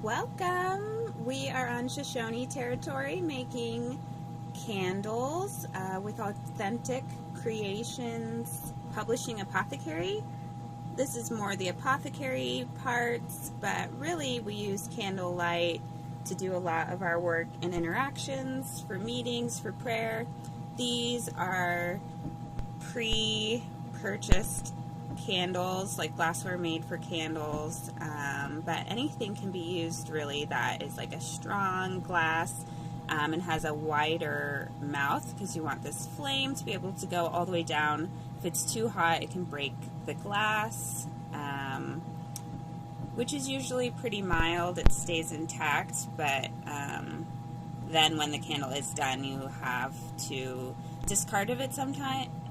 Welcome! We are on Shoshone territory making candles with authentic creations, publishing Apothecary. This is more the Apothecary parts, but really we use candlelight to do a lot of our work and interactions, for meetings, for prayer. These are pre-purchased candles, like glassware made for candles, but anything can be used really that is like a strong glass and has a wider mouth, because you want this flame to be able to go all the way down. If it's too hot, it can break the glass, which is usually pretty mild. It stays intact, but then when the candle is done, you have to discard of it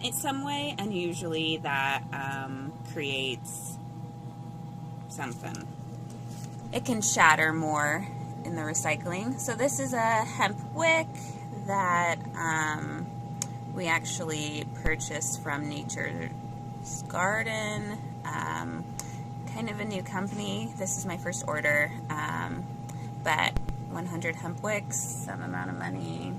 in some way, and usually that creates something. It can shatter more in the recycling. So this is a hemp wick that we actually purchased from Nature's Garden, kind of a new company. This is my first order, but 100 hemp wicks, some amount of money,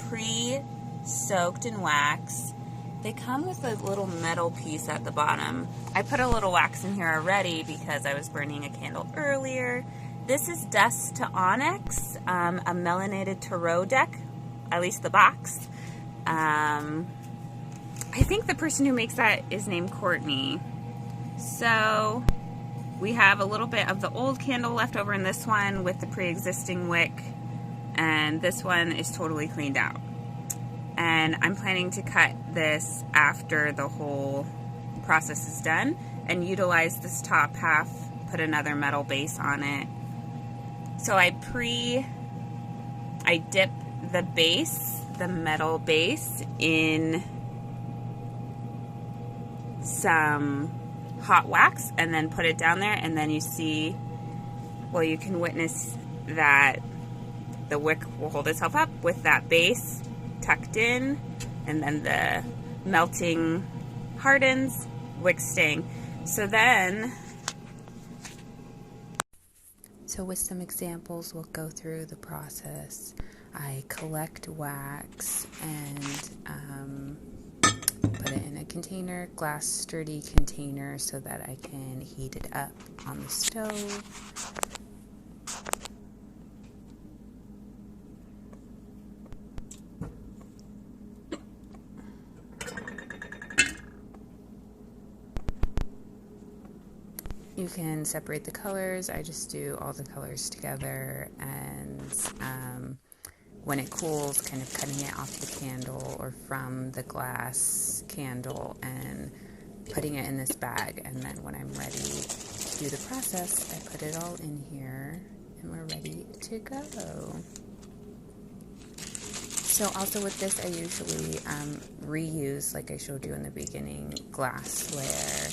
pre-soaked in wax. They come with a little metal piece at the bottom. I put a little wax in here already because I was burning a candle earlier. This is Dust to Onyx, a melanated tarot deck, at least the box. I think the person who makes that is named Courtney. So we have a little bit of the old candle left over in this one with the pre-existing wick, and this one is totally cleaned out. And I'm planning to cut this after the whole process is done and utilize this top half, put another metal base on it. So I dip the base, the metal base, in some hot wax and then put it down there, and then you see, well, you can witness that the wick will hold itself up with that base tucked in, and then the melting hardens, wick staying. So with some examples, we'll go through the process. I collect wax and put it in a container, glass sturdy container, so that I can heat it up on the stove. You can separate the colors. I just do all the colors together, and when it cools, kind of cutting it off the candle or from the glass candle and putting it in this bag. And then when I'm ready to do the process, I put it all in here and we're ready to go. So also with this, I usually reuse, like I showed you in the beginning, glassware.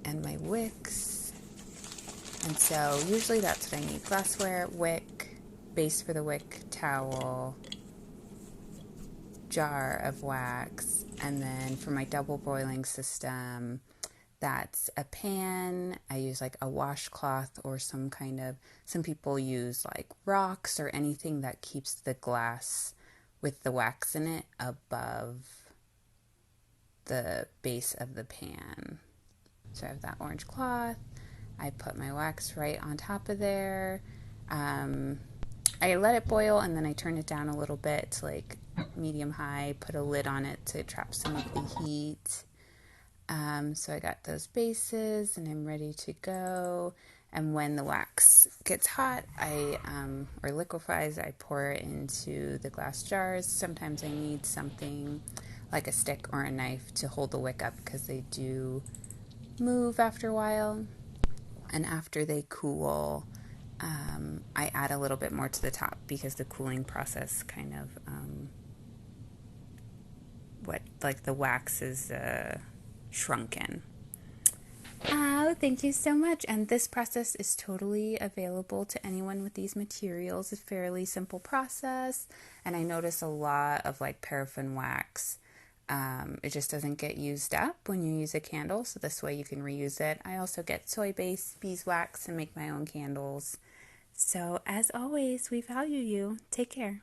And my wicks, and so usually that's what I need: glassware, wick, base for the wick, towel, jar of wax, and then for my double boiling system, that's a pan. I use like a washcloth or some people use like rocks or anything that keeps the glass with the wax in it above the base of the pan. So I have that orange cloth. I put my wax right on top of there. I let it boil and then I turn it down a little bit to like medium high, put a lid on it to trap some of the heat. So I got those bases and I'm ready to go. And when the wax gets hot, or liquefies, I pour it into the glass jars. Sometimes I need something like a stick or a knife to hold the wick up, because they do move after a while. And after they cool, I add a little bit more to the top, because the cooling process kind of the wax is shrunken. Oh, thank you so much. And this process is totally available to anyone with these materials. It's a fairly simple process, and I notice a lot of like paraffin wax It just doesn't get used up when you use a candle, so this way you can reuse it. I also get soy-based beeswax and make my own candles. So as always, we value you. Take care.